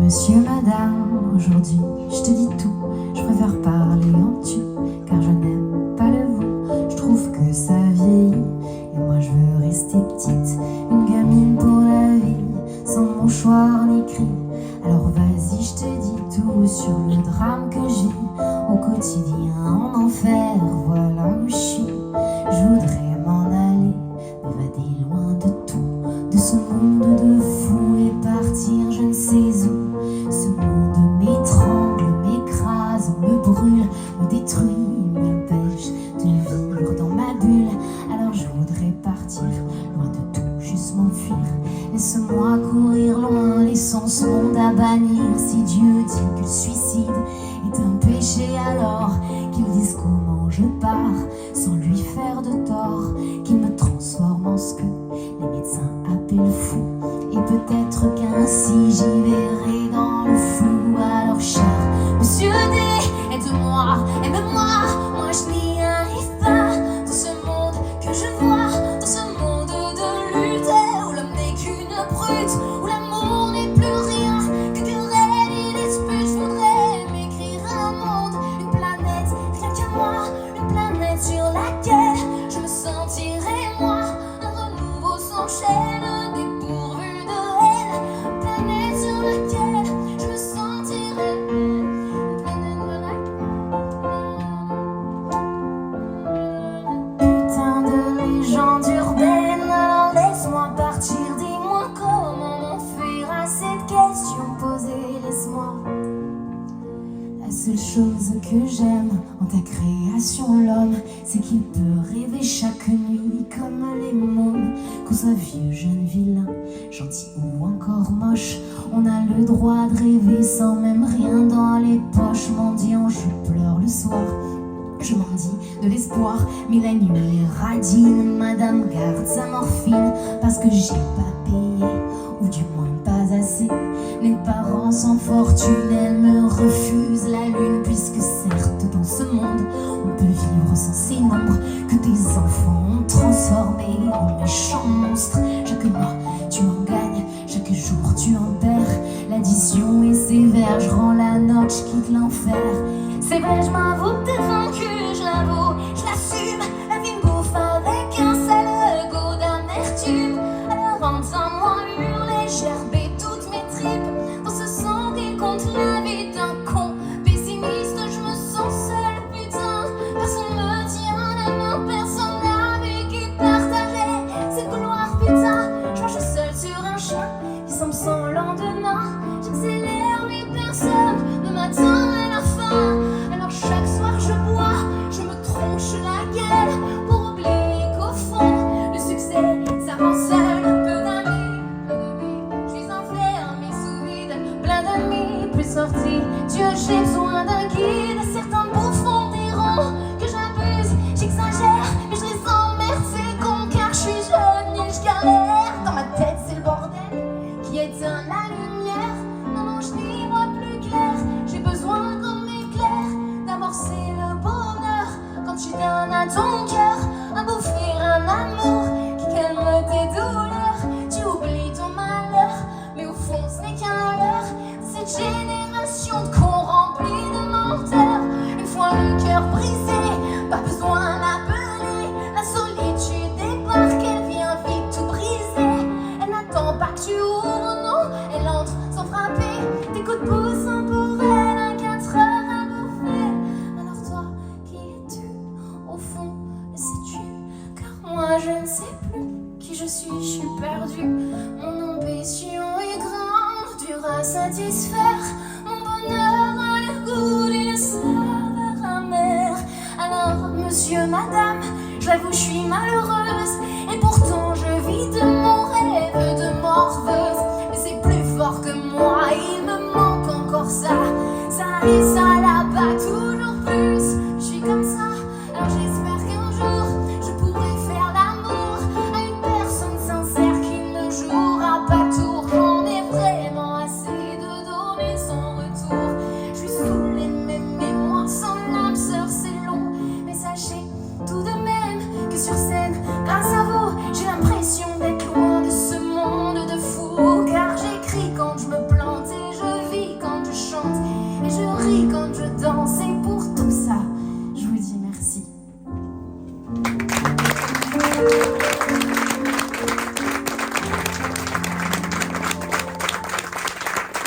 monsieur, madame, aujourd'hui je te dis tout. Je préfère parler en tu, car je n'aime pas le vous. Je trouve que ça vieillit, et moi je veux rester petite. Une gamine pour la vie, sans mouchoir ni cri. Alors vas-y, je te dis tout sur le drame que j'ai au quotidien, en enfer, voilà où je suis. Je voudrais m'en aller, m'évader loin de tout, de ce monde de fous et partir je ne sais où. Ce monde m'étrangle, m'écrase, me brûle, me détruit, m'empêche de vivre dans ma bulle. Alors je voudrais partir loin de tout, juste m'enfuir. Laisse-moi courir loin, laissons ce monde à bannir. Si Dieu dit que le suicide est un péché, alors qu'il dise comment je pars sans lui faire de tort, qu'il me transforme en ce que les médecins appellent fou. Et peut-être qu'ainsi j'y verrai dans le flou. Alors cher monsieur D, aide-moi, aide-moi, moi je n'y arrive pas. Dans ce monde que je vois, dans ce monde de lutte, où l'homme n'est qu'une brute, où l'amour n'est plus rien que querelle et dispute. Je voudrais m'écrire un monde, une planète, rien qu'à moi, une planète sur laquelle je me sentirai moi. Un renouveau s'enchaîne, dépourvu de haine, une planète sur laquelle je me sentirai, une planète de putain de légende urbaine. Alors laisse-moi partir, dis-moi comment m'enfuir à cette question posée. Laisse-moi. La seule chose que j'aime en ta création, l'homme, c'est qu'il peut rêver chaque nuit comme les mômes. Qu'on soit vieux, jeune, vilain, gentil ou encore moche, on a le droit de rêver sans même rien dans les poches. Mendiant, je pleure le soir, je m'en dis de l'espoir, mais la nuit est radine. Madame garde sa morphine parce que j'ai pas payé, ou du moins pas assez. Les parents sans fortune, elle me refuse la lune, puisque certes dans ce monde on peut vivre sans ces nombres que des enfants ont transformés en méchants monstres. Chaque mois tu en gagnes, chaque jour tu en perds. L'addition est sévère, je rends la note, je quitte l'enfer. C'est vrai, je m'avoue peut-être vaincu, je l'avoue, je l'assume. La vie me bouffe avec un sale goût d'amertume. Alors entends-moi hurler, gerber toutes mes tripes dans ce sang qui compte la vie d'un con pessimiste. Je me sens seule, putain, personne me tient la main, personne avec qui partager cette gloire, putain. Je marche seule sur un chemin qui semble sans lendemain. J'accélère mais personne ne m'atteint à la fin. Alors chaque soir je bois, je me tronche la gueule pour oublier qu'au fond le succès ça rend seul. Peu d'amis, je suis enfermée sous vide, plein d'amis plus sortis. Dieu, j'ai besoin d'un guide. Certains bouffons diront que j'abuse, j'exagère, mais je les emmerde ces cons, car je suis jeune et je galère. Dans ma tête c'est le bordel qui éteint la lumière. Non, non, je n'y vois plus clair. J'ai besoin qu'on m'éclaire, d'amorcer le bonheur quand tu donnes à ton cœur à bouffer un amour qui calme tes douleurs. Tu oublies ton malheur, mais au fond ce n'est qu'un leurre. Cette génération de cons remplis de menteurs. Une fois le cœur brisé, pas besoin d'appeler. La solitude débarque, elle vient vite tout briser. Elle n'attend pas que tu ouvres, non, elle entre sans frapper. Tes coups de pouce sont pour elle un 4 heures à bouffer. Alors toi, qui es-tu au fond, le sais-tu? Car moi je ne sais plus qui je suis perdu. Mon ambition est grande, dure à satisfaire. Mon bonheur a l'air goût d'une saveur amère. Alors monsieur, madame, j'avoue je suis malheureuse, et pourtant je vis de mon rêve de morveuse. Mais c'est plus fort que moi, il me manque encore ça et ça là-bas, toujours plus. Je suis comme ça, alors j'espère qu'un jour je pourrai faire l'amour à une personne sincère qui ne jouera pas tour. J'en ai vraiment assez de donner sans retour. Je suis saoulée de m'aimer, moi sans l'âme sœur c'est long. Mais sachez tout de même que sur scène, grâce à vous, j'ai l'impression d'être loin de ce monde de fous. Car j'écris quand je me plante et je vis je ris, quand je danse, et pour tout ça